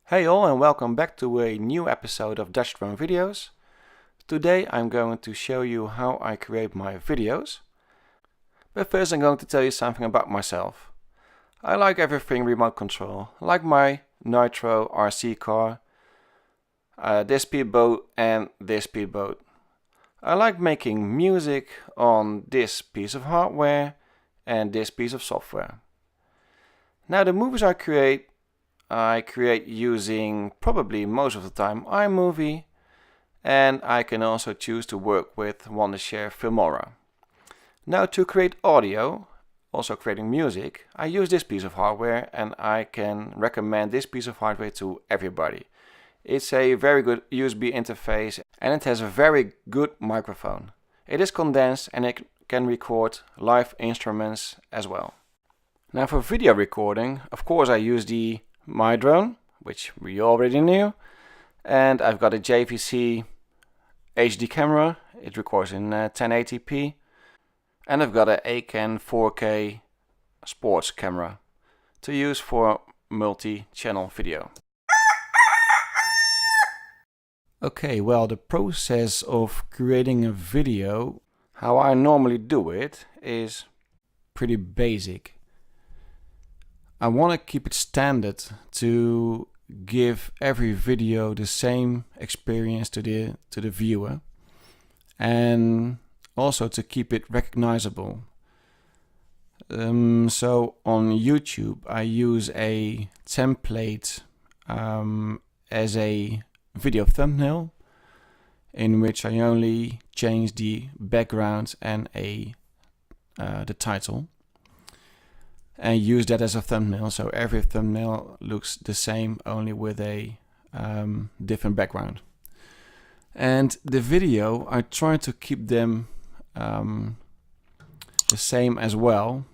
Hey all, and welcome back to a new episode of Dutch Drone Videos. Today I'm going to show you how I create my videos. But first I'm going to tell you something about myself. I like everything remote control, like my Nitro RC car, this speedboat and this speedboat. I like making music on this piece of hardware and this piece of software. Now the movies I create using probably most of the time Imovie, and I can also choose to work with Wondershare Filmora. Now to create audio, also creating music, I use this piece of hardware, and I can recommend this piece of hardware to everybody. It's a very good USB interface and it has a very good microphone. It is condensed and it can record live instruments as well. Now for video recording, of course I use the my drone, which we already knew, and I've got a JVC HD camera. It records in 1080p, and I've got an Eken 4K sports camera to use for multi-channel video. Okay, well, the process of creating a video, how I normally do it, is pretty basic. I want to keep it standard to give every video the same experience to the viewer, and also to keep it recognizable. So on YouTube I use a template as a video thumbnail, in which I only change the background and the title, and use that as a thumbnail, so every thumbnail looks the same, only with a different background. And the video, I try to keep them the same as well.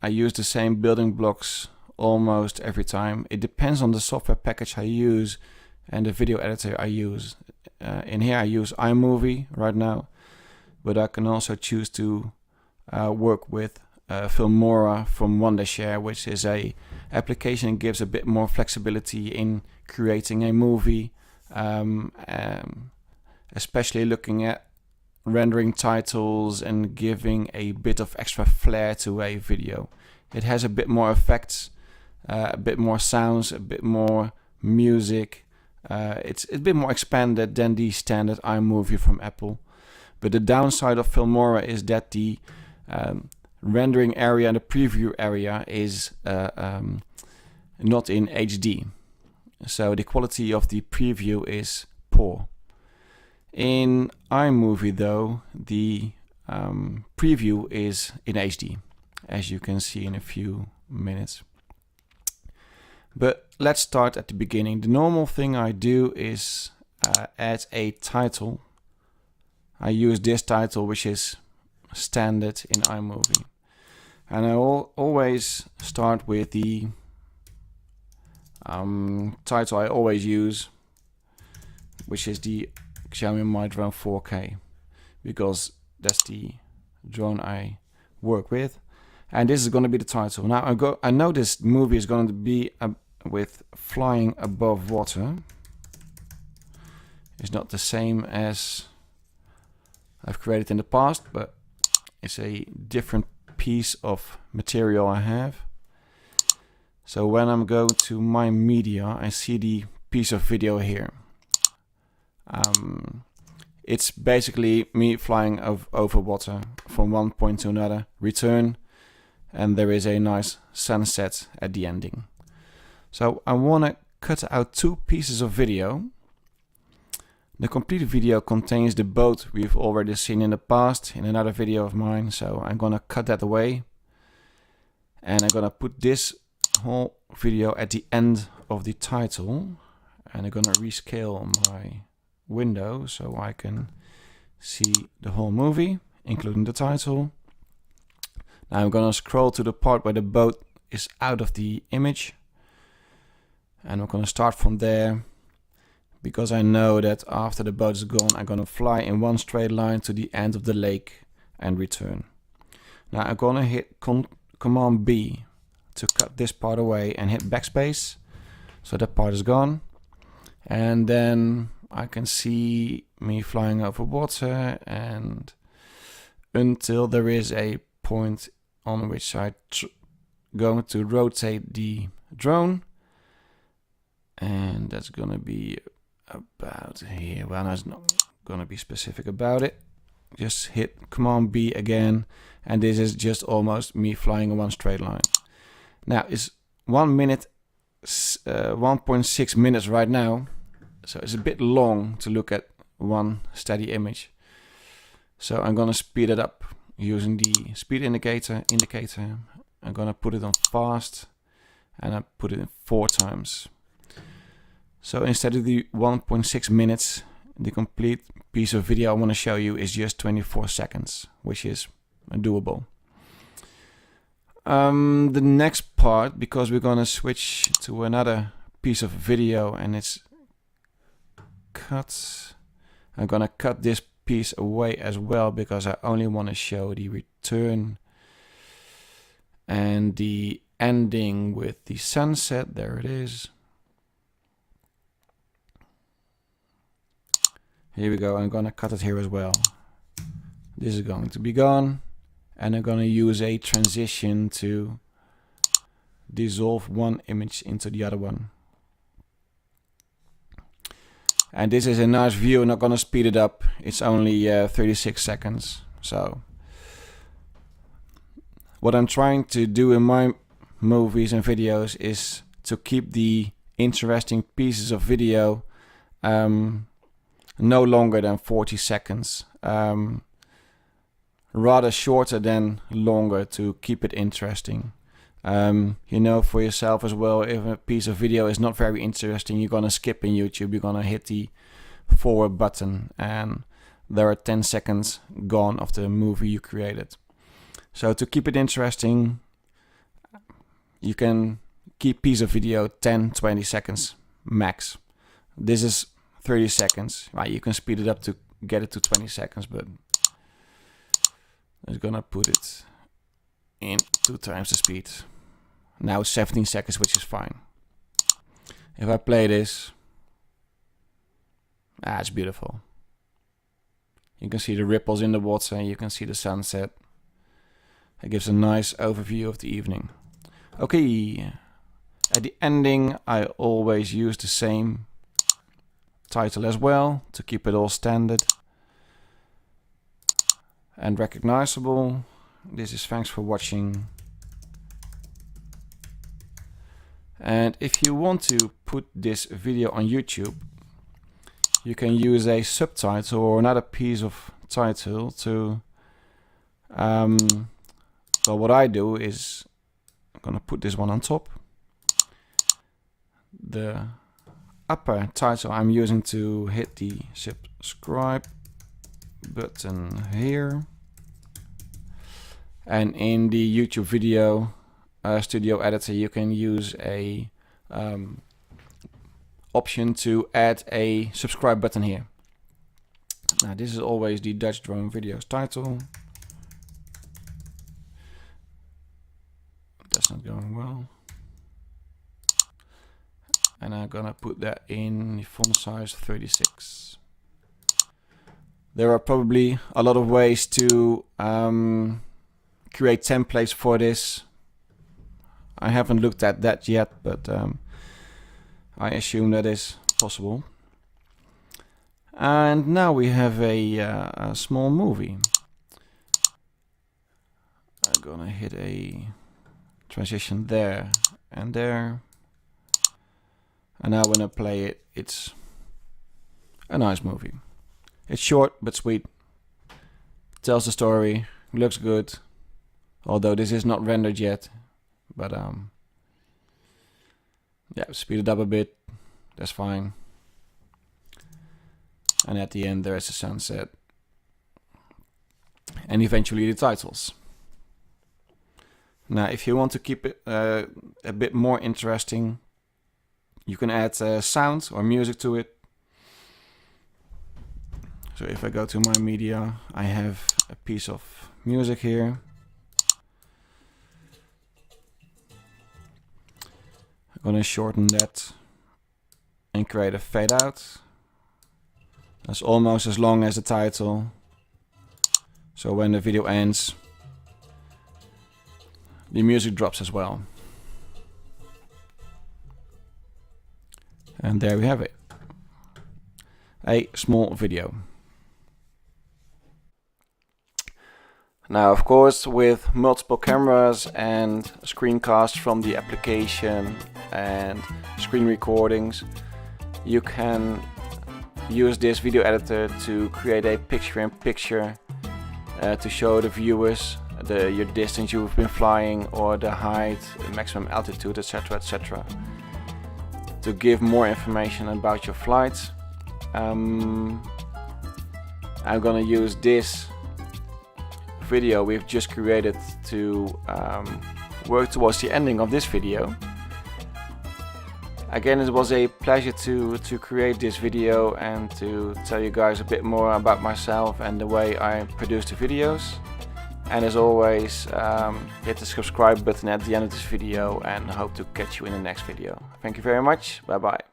I use the same building blocks almost every time. It depends on the software package I use and the video editor I use. In here I use Imovie right now, but I can also choose to work with Filmora from Wondershare, which is a application that gives a bit more flexibility in creating a movie, especially looking at rendering titles and giving a bit of extra flair to a video. It has a bit more effects, a bit more sounds, a bit more music. It's a bit more expanded than the standard iMovie from Apple. But the downside of Filmora is that the rendering area and the preview area is not in HD, so the quality of the preview is poor. In iMovie though, the preview is in HD, as you can see in a few minutes. But let's start at the beginning. The normal thing I do is add a title. I use this title, which is standard in iMovie. And I always start with the title I always use, which is the Xiaomi My Drone 4K, because that's the drone I work with. And this is going to be the title. Now I know this movie is going to be with flying above water. It's not the same as I've created in the past, but it's a different piece of material I have. So when I'm going to my media, I see the piece of video here. It's basically me flying over water from one point to another, return, and there is a nice sunset at the ending. So I want to cut out two pieces of video. The complete video contains the boat we've already seen in the past in another video of mine, so I'm gonna cut that away, and I'm gonna put this whole video at the end of the title, and I'm gonna rescale my window so I can see the whole movie, including the title. Now I'm gonna scroll to the part where the boat is out of the image, and I'm gonna start from there, because I know that after the boat is gone, I'm gonna fly in one straight line to the end of the lake and return. Now I'm gonna hit Command B to cut this part away and hit backspace. So that part is gone. And then I can see me flying over water, and until there is a point on which I going to rotate the drone, and that's gonna be about here. Well, I'm not gonna be specific about it. Just hit Command B again, and this is just almost me flying in one straight line. Now it's 1 minute, 1.6 minutes right now, so it's a bit long to look at one steady image. So I'm gonna speed it up using the speed indicator. I'm gonna put it on fast, and I put it in 4 times. So instead of the 1.6 minutes, the complete piece of video I want to show you is just 24 seconds, which is doable. The next part, because we're gonna switch to another piece of video and it's cut, I'm gonna cut this piece away as well, because I only want to show the return and the ending with the sunset. There it is. Here we go. I'm gonna cut it here as well. This is going to be gone, and I'm gonna use a transition to dissolve one image into the other one. And this is a nice view. I'm not gonna speed it up. It's only 36 seconds. So what I'm trying to do in my movies and videos is to keep the interesting pieces of video no longer than 40 seconds. Rather shorter than longer, to keep it interesting. You know for yourself as well, if a piece of video is not very interesting, you're gonna skip in YouTube, you're gonna hit the forward button, and there are 10 seconds gone of the movie you created. So to keep it interesting, you can keep piece of video 10-20 seconds max. This is 30 seconds. Right, you can speed it up to get it to 20 seconds, but I'm gonna put it in 2 times the speed. Now 17 seconds, which is fine. If I play this, it's beautiful. You can see the ripples in the water, you can see the sunset. It gives a nice overview of the evening. Okay, at the ending I always use the same title as well, to keep it all standard and recognizable. This is thanks for watching. And if you want to put this video on YouTube, you can use a subtitle or another piece of title to well, what I do is I'm gonna put this one on top. The upper title I'm using to hit the subscribe button here, and in the YouTube video studio editor you can use a option to add a subscribe button here. Now this is always the Dutch Drone Videos title. That's not going well. And I'm gonna put that in the font size 36. There are probably a lot of ways to create templates for this. I haven't looked at that yet, but I assume that is possible. And now we have a small movie. I'm gonna hit a transition there and there. And now when I play it, it's a nice movie. It's short but sweet. Tells the story, looks good. Although this is not rendered yet. But yeah, speed it up a bit. That's fine. And at the end there is the sunset. And eventually the titles. Now if you want to keep it a bit more interesting, you can add sound or music to it. So if I go to my media, I have a piece of music here. I'm gonna shorten that and create a fade out. That's almost as long as the title. So when the video ends, the music drops as well. And there we have it. A small video. Now, of course, with multiple cameras and screencasts from the application and screen recordings, you can use this video editor to create a picture-in-picture to show the viewers your distance you've been flying, or the height, the maximum altitude, etc., etc. to give more information about your flights. I'm gonna use this video we've just created to work towards the ending of this video. Again, it was a pleasure to create this video and to tell you guys a bit more about myself and the way I produce the videos. And as always, hit the subscribe button at the end of this video, and hope to catch you in the next video. Thank you very much. Bye bye.